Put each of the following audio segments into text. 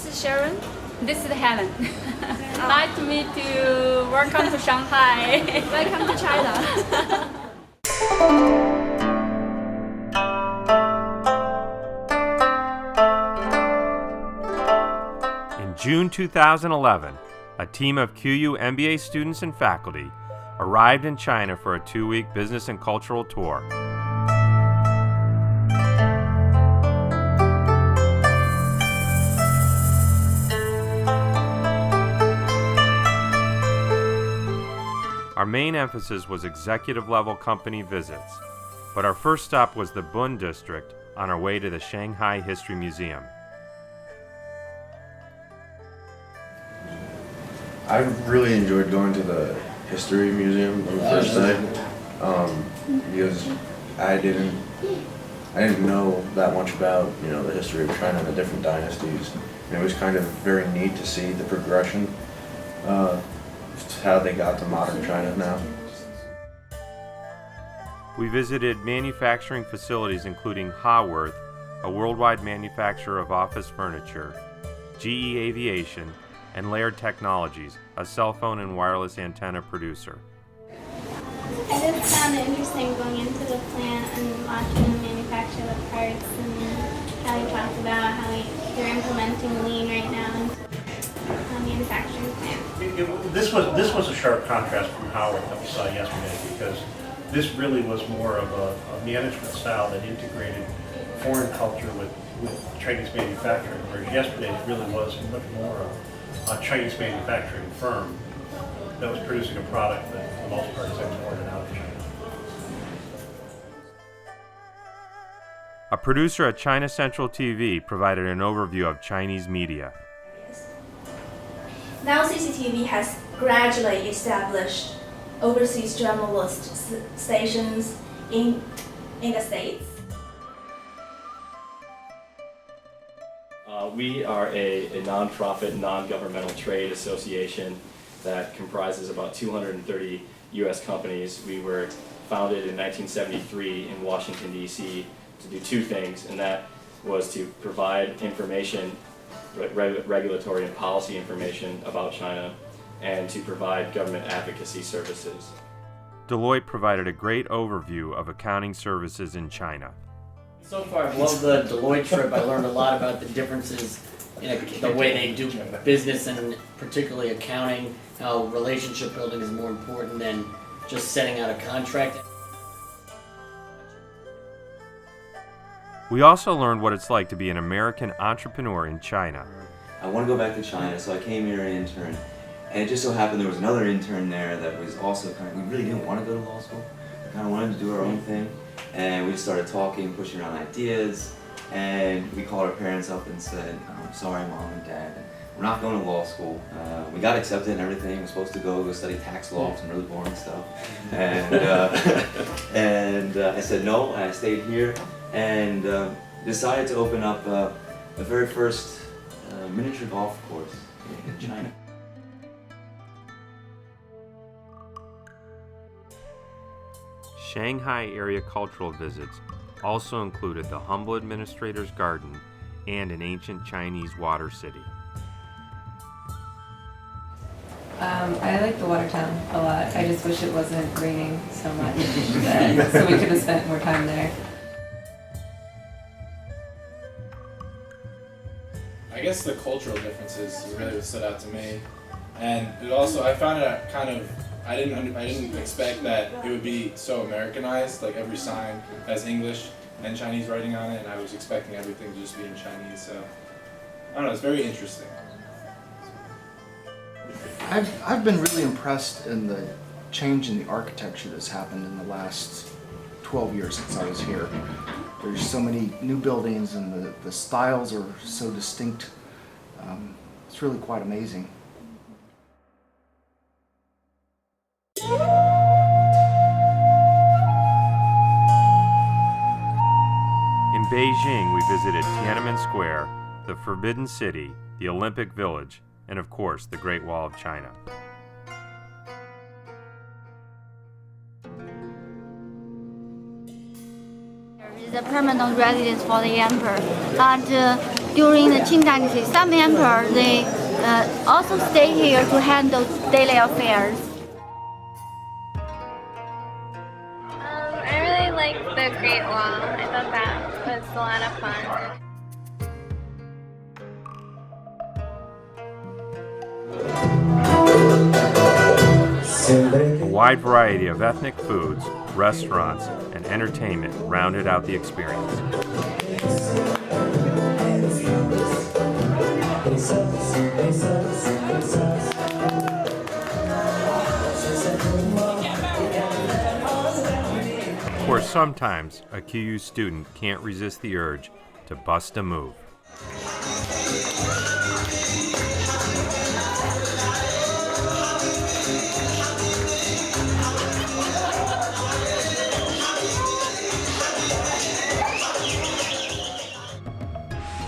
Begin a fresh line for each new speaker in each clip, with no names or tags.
This is Sharon.
This is Helen. Nice to meet you. Welcome to Shanghai.
Welcome to China.
In June 2011, a team of QU MBA students and faculty arrived in China for a 2-week business and cultural tour. Our main emphasis was executive-level company visits, but our first stop was the Bund district on our way to the Shanghai History Museum.
I really enjoyed going to the History Museum on the first day because I didn't know that much about the history of China and the different dynasties. And it was kind of very neat to see the progression, how they got to modern China now.
We visited manufacturing facilities including Haworth, a worldwide manufacturer of office furniture, GE Aviation, and Laird Technologies, a cell phone and wireless antenna producer.
I just found it interesting going into the plant and watching them manufacture the parts and how you talked about how they're implementing lean right now into the manufacturing plant.
This was a sharp contrast from Howard that we saw yesterday, because this really was more of a management style that integrated foreign culture with Chinese manufacturing, whereas yesterday it really was much more of a Chinese manufacturing firm that was producing a product that for the most part is exported out of China.
A producer at China Central TV provided an overview of Chinese media.
Now CCTV has gradually established overseas journalist stations in the States.
We are a non-profit, non-governmental trade association that comprises about 230 U.S. companies. We were founded in 1973 in Washington, D.C. to do two things, and that was to provide information, regulatory and policy information about China, and to provide government advocacy services.
Deloitte provided a great overview of accounting services in China.
So far, I've loved the Deloitte trip. I learned a lot about the differences in the way they do business, and particularly accounting, how relationship building is more important than just setting out a contract.
We also learned what it's like to be an American entrepreneur in China.
I want to go back to China, so I came here an intern. And it just so happened there was another intern there that was also we really didn't want to go to law school. We kind of wanted to do our own thing. And we just started talking, pushing around ideas, and we called our parents up and said, sorry, Mom and Dad, we're not going to law school. We got accepted and everything. We're supposed to go study tax law, some really boring stuff. And, I said no, and I stayed here and decided to open up the very first miniature golf course in China.
Shanghai area cultural visits also included the humble administrator's garden and an ancient Chinese water city.
I like the water town a lot. I just wish it wasn't raining so much so we could have spent more time there.
I guess the cultural differences really what stood out to me, and it also I found it kind of I didn't expect that it would be so Americanized. Like every sign has English and Chinese writing on it, and I was expecting everything to just be in Chinese. So I don't know, it's very interesting.
I've been really impressed in the change in the architecture that's happened in the last 12 years since I was here. There's so many new buildings and the styles are so distinct. It's really quite amazing.
In Beijing, we visited Tiananmen Square, the Forbidden City, the Olympic Village, and of course, the Great Wall of China.
It's a permanent residence for the emperor. And during the Qing Dynasty, some emperors, they also stay here to handle daily affairs.
I really liked the Great Wall. I thought that was a lot of fun.
A wide variety of ethnic foods, restaurants, and entertainment rounded out the experience. Of course, sometimes a QU student can't resist the urge to bust a move.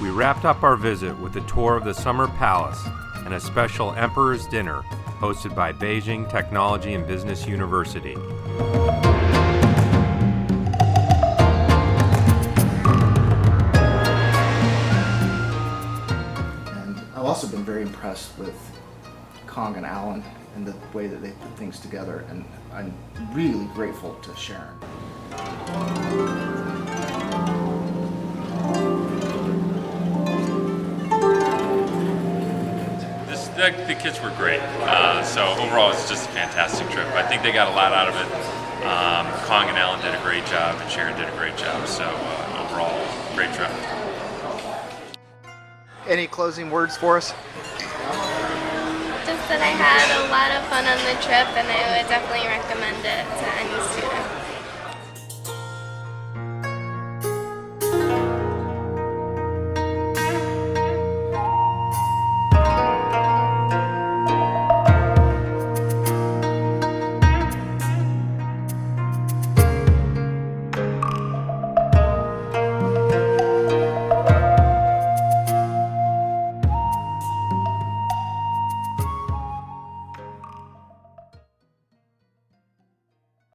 We wrapped up our visit with a tour of the Summer Palace and a special Emperor's Dinner hosted by Beijing Technology and Business University.
And I've also been very impressed with Kong and Alan and the way that they put things together, and I'm really grateful to Sharon.
The kids were great. So overall, it's just a fantastic trip. I think they got a lot out of it. Kong and Alan did a great job, and Sharon did a great job. So overall, great trip.
Any closing words for us?
Just that I had a lot of fun on the trip, and I would definitely recommend it to any student.